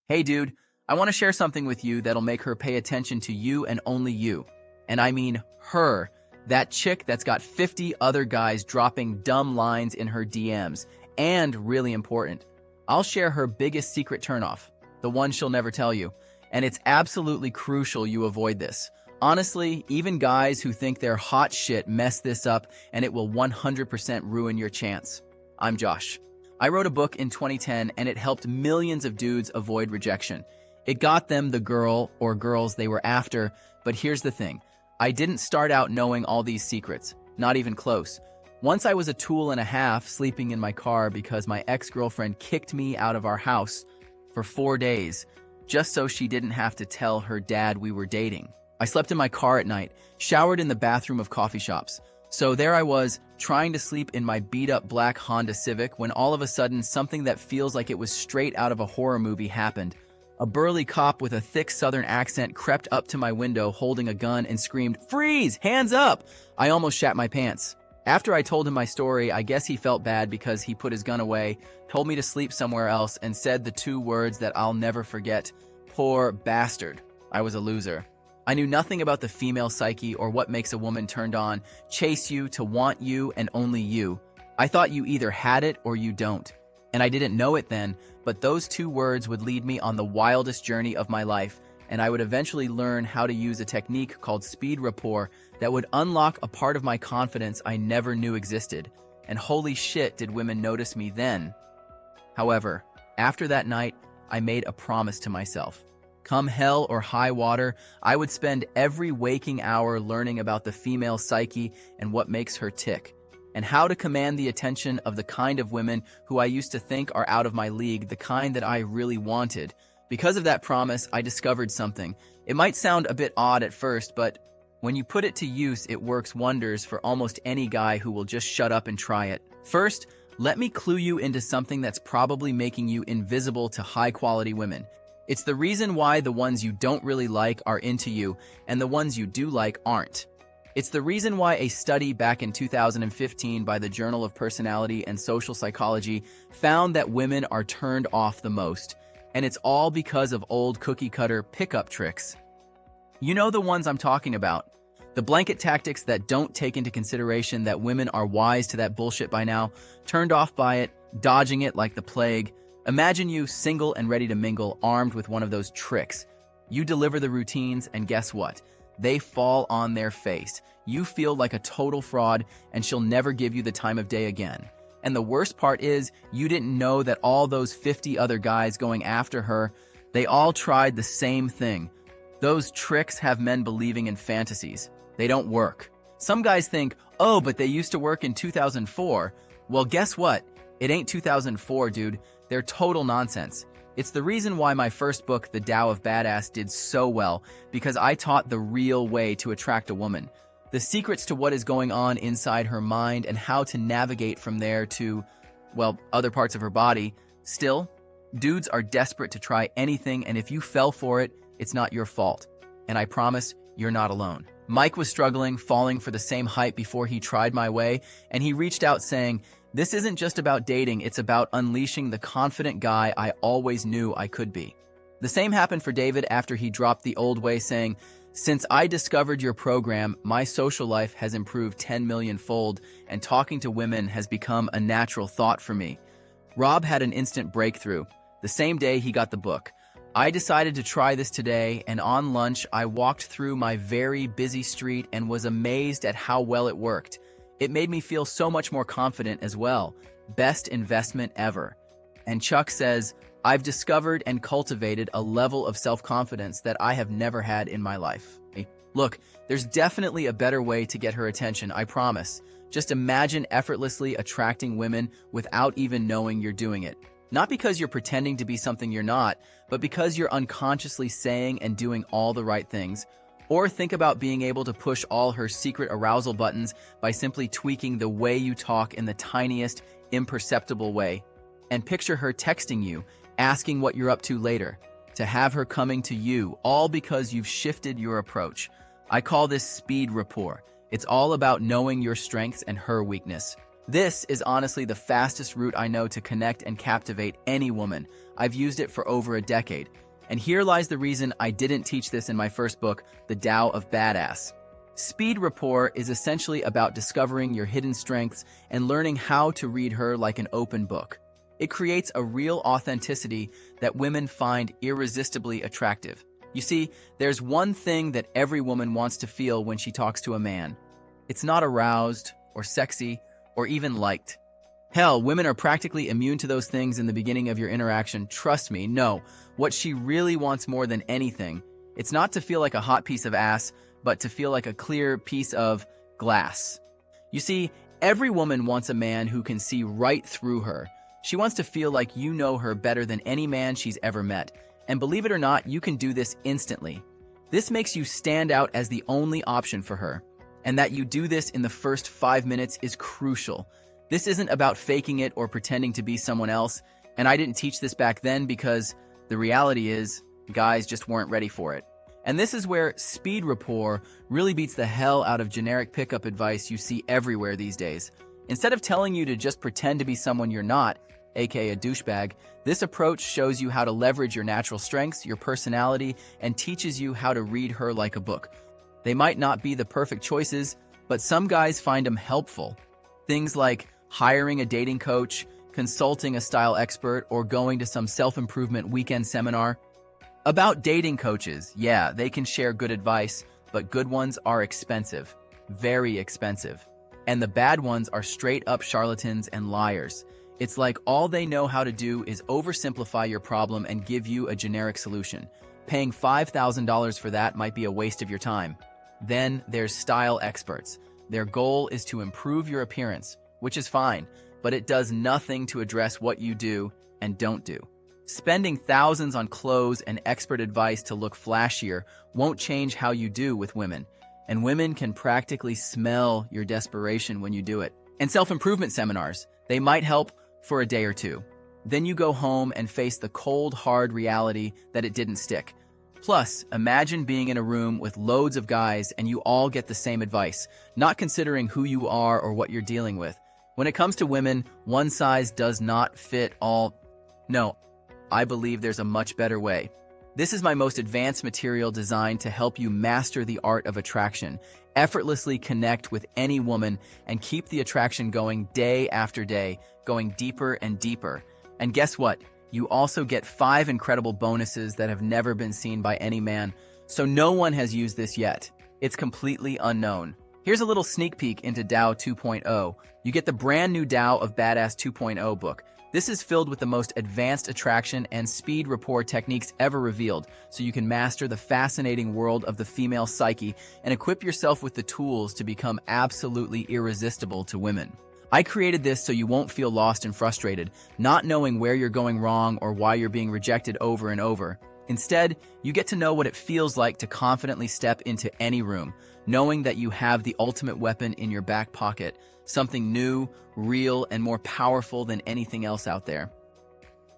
Hey dude, I want to share something with you that'll make her pay attention to you and only you. And I mean her, that chick that's got 50 other guys dropping dumb lines in her DMs. And really important, I'll share her biggest secret turnoff, the one she'll never tell you. And it's absolutely crucial you avoid this. Honestly, even guys who think they're hot shit mess this up and it will 100% ruin your chance. I'm Josh. I wrote a book in 2010 and it helped millions of dudes avoid rejection. It got them the girl or girls they were after, but here's the thing. I didn't start out knowing all these secrets, not even close. Once I was a tool and a half sleeping in my car because my ex-girlfriend kicked me out of our house for 4 days, just so she didn't have to tell her dad we were dating. I slept in my car at night, showered in the bathroom of coffee shops. So there I was, trying to sleep in my beat-up black Honda Civic when all of a sudden something that feels like it was straight out of a horror movie happened. A burly cop with a thick southern accent crept up to my window holding a gun and screamed, "Freeze! Hands up!" I almost shat my pants. After I told him my story, I guess he felt bad because he put his gun away, told me to sleep somewhere else, and said the 2 words that I'll never forget. Poor bastard. I was a loser. I knew nothing about the female psyche or what makes a woman turned on, chase you, to want you, and only you. I thought you either had it or you don't. And I didn't know it then, but those 2 words would lead me on the wildest journey of my life, and I would eventually learn how to use a technique called speed rapport that would unlock a part of my confidence I never knew existed. And holy shit, did women notice me then. However, after that night, I made a promise to myself. Come hell or high water, I would spend every waking hour learning about the female psyche and what makes her tick, and how to command the attention of the kind of women who I used to think are out of my league, the kind that I really wanted. Because of that promise, I discovered something. It might sound a bit odd at first, but when you put it to use, it works wonders for almost any guy who will just shut up and try it. First, let me clue you into something that's probably making you invisible to high-quality women. It's the reason why the ones you don't really like are into you, and the ones you do like aren't. It's the reason why a study back in 2015 by the Journal of Personality and Social Psychology found that women are turned off the most, and it's all because of old cookie-cutter pickup tricks. You know the ones I'm talking about. The blanket tactics that don't take into consideration that women are wise to that bullshit by now, turned off by it, dodging it like the plague. Imagine you single and ready to mingle, armed with one of those tricks. You deliver the routines, and guess what? They fall on their face. You feel like a total fraud, and she'll never give you the time of day again. And the worst part is, you didn't know that all those 50 other guys going after her, they all tried the same thing. Those tricks have men believing in fantasies. They don't work. Some guys think, oh, but they used to work in 2004. Well, guess what? It ain't 2004, dude. They're total nonsense. It's the reason why my first book, The Tao of Badass, did so well, because I taught the real way to attract a woman. The secrets to what is going on inside her mind and how to navigate from there to, well, other parts of her body. Still, dudes are desperate to try anything, and if you fell for it, it's not your fault. And I promise, you're not alone. Mike was struggling, falling for the same hype before he tried my way, and he reached out saying, "This isn't just about dating, it's about unleashing the confident guy I always knew I could be." The same happened for David after he dropped the old way, saying, "Since I discovered your program, my social life has improved 10 million-fold, and talking to women has become a natural thought for me." Rob had an instant breakthrough. The same day he got the book. I decided to try this today, and on lunch, I walked through my very busy street and was amazed at how well it worked. It made me feel so much more confident as well. Best investment ever. And Chuck says, "I've discovered and cultivated a level of self-confidence that I have never had in my life." Look, there's definitely a better way to get her attention, I promise. Just imagine effortlessly attracting women without even knowing you're doing it. Not because you're pretending to be something you're not, but because you're unconsciously saying and doing all the right things. Or think about being able to push all her secret arousal buttons by simply tweaking the way you talk in the tiniest, imperceptible way. And picture her texting you, asking what you're up to later, to have her coming to you, all because you've shifted your approach. I call this speed rapport. It's all about knowing your strengths and her weakness. This is honestly the fastest route I know to connect and captivate any woman. I've used it for over a decade. And here lies the reason I didn't teach this in my first book, The Tao of Badass. Speed rapport is essentially about discovering your hidden strengths and learning how to read her like an open book. It creates a real authenticity that women find irresistibly attractive. You see, there's one thing that every woman wants to feel when she talks to a man. It's not aroused, or sexy, or even liked. Hell, women are practically immune to those things in the beginning of your interaction. Trust me, no. What she really wants more than anything, it's not to feel like a hot piece of ass, but to feel like a clear piece of glass. You see, every woman wants a man who can see right through her. She wants to feel like you know her better than any man she's ever met. And believe it or not, you can do this instantly. This makes you stand out as the only option for her. And that you do this in the first 5 minutes is crucial. This isn't about faking it or pretending to be someone else. And I didn't teach this back then because the reality is, guys just weren't ready for it. And this is where speed rapport really beats the hell out of generic pickup advice you see everywhere these days. Instead of telling you to just pretend to be someone you're not, aka a douchebag, this approach shows you how to leverage your natural strengths, your personality, and teaches you how to read her like a book. They might not be the perfect choices, but some guys find them helpful. Things like hiring a dating coach, consulting a style expert, or going to some self-improvement weekend seminar. About dating coaches, yeah, they can share good advice, but good ones are expensive, very expensive. And the bad ones are straight up charlatans and liars. It's like all they know how to do is oversimplify your problem and give you a generic solution. Paying $5,000 for that might be a waste of your time. Then there's style experts. Their goal is to improve your appearance, which is fine, but it does nothing to address what you do and don't do. Spending thousands on clothes and expert advice to look flashier won't change how you do with women, and women can practically smell your desperation when you do it. And self-improvement seminars, they might help for a day or two. Then you go home and face the cold, hard reality that it didn't stick. Plus, imagine being in a room with loads of guys and you all get the same advice, not considering who you are or what you're dealing with. When it comes to women, one size does not fit all. No, I believe there's a much better way. This is my most advanced material designed to help you master the art of attraction, effortlessly connect with any woman, and keep the attraction going day after day, going deeper and deeper. And guess what? You also get 5 incredible bonuses that have never been seen by any man, so no one has used this yet. It's completely unknown. Here's a little sneak peek into Tao 2.0. You get the brand new Tao of Badass 2.0 book. This is filled with the most advanced attraction and speed rapport techniques ever revealed, so you can master the fascinating world of the female psyche and equip yourself with the tools to become absolutely irresistible to women. I created this so you won't feel lost and frustrated, not knowing where you're going wrong or why you're being rejected over and over. Instead, you get to know what it feels like to confidently step into any room, knowing that you have the ultimate weapon in your back pocket, something new, real, and more powerful than anything else out there.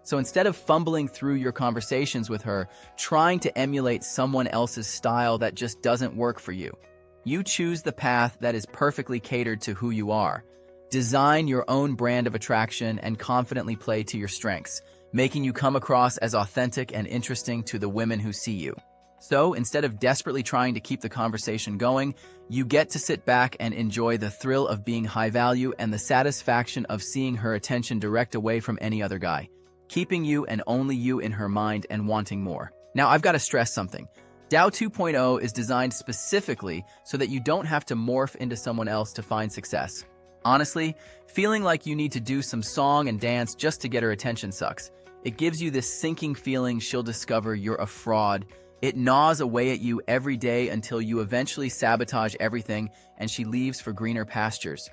So instead of fumbling through your conversations with her, trying to emulate someone else's style that just doesn't work for you, you choose the path that is perfectly catered to who you are. Design your own brand of attraction and confidently play to your strengths, making you come across as authentic and interesting to the women who see you. So, instead of desperately trying to keep the conversation going, you get to sit back and enjoy the thrill of being high value and the satisfaction of seeing her attention direct away from any other guy, keeping you and only you in her mind and wanting more. Now, I've got to stress something. Tao 2.0 is designed specifically so that you don't have to morph into someone else to find success. Honestly, feeling like you need to do some song and dance just to get her attention sucks. It gives you this sinking feeling she'll discover you're a fraud. It gnaws away at you every day until you eventually sabotage everything and she leaves for greener pastures.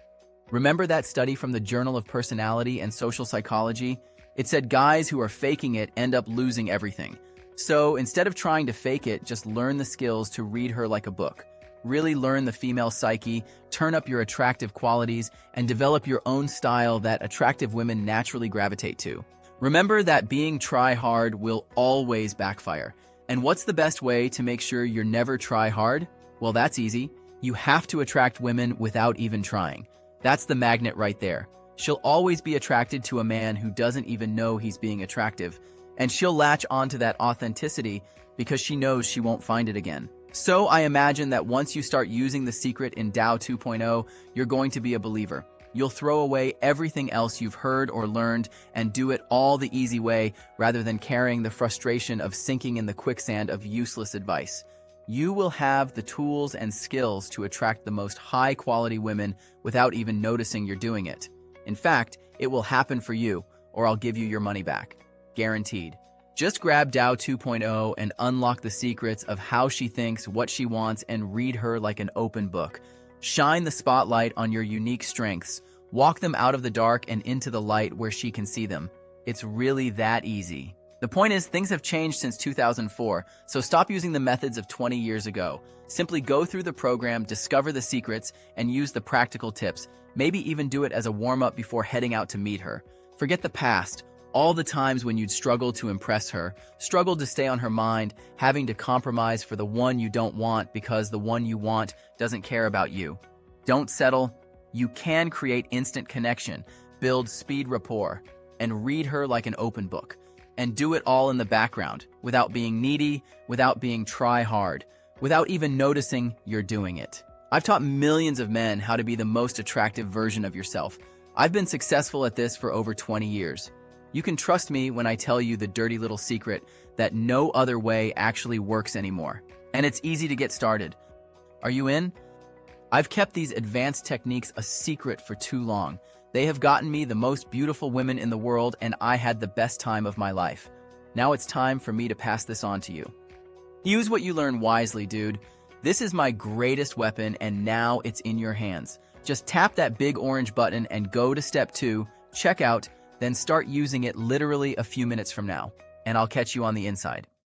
Remember that study from the Journal of Personality and Social Psychology? It said guys who are faking it end up losing everything. So instead of trying to fake it, just learn the skills to read her like a book. Really learn the female psyche, turn up your attractive qualities, and develop your own style that attractive women naturally gravitate to. Remember that being try-hard will always backfire. And what's the best way to make sure you're never try-hard? Well, that's easy. You have to attract women without even trying. That's the magnet right there. She'll always be attracted to a man who doesn't even know he's being attractive, and she'll latch onto that authenticity because she knows she won't find it again. So I imagine that once you start using the secret in Tao 2.0, you're going to be a believer. You'll throw away everything else you've heard or learned and do it all the easy way rather than carrying the frustration of sinking in the quicksand of useless advice. You will have the tools and skills to attract the most high-quality women without even noticing you're doing it. In fact, it will happen for you, or I'll give you your money back. Guaranteed. Just grab Tao 2.0 and unlock the secrets of how she thinks, what she wants, and read her like an open book. Shine the spotlight on your unique strengths. Walk them out of the dark and into the light where she can see them. It's really that easy. The point is, things have changed since 2004, so stop using the methods of 20 years ago. Simply go through the program, discover the secrets, and use the practical tips. Maybe even do it as a warm-up before heading out to meet her. Forget the past, all the times when you'd struggled to impress her, struggled to stay on her mind, having to compromise for the one you don't want because the one you want doesn't care about you. Don't settle. You can create instant connection, build speed rapport, and read her like an open book. And do it all in the background, without being needy, without being try-hard, without even noticing you're doing it. I've taught millions of men how to be the most attractive version of yourself. I've been successful at this for over 20 years. You can trust me when I tell you the dirty little secret that no other way actually works anymore. And it's easy to get started. Are you in? I've kept these advanced techniques a secret for too long. They have gotten me the most beautiful women in the world, and I had the best time of my life. Now it's time for me to pass this on to you. Use what you learn wisely, dude. This is my greatest weapon, and now it's in your hands. Just tap that big orange button and go to step 2, check out, then start using it literally a few minutes from now. And I'll catch you on the inside.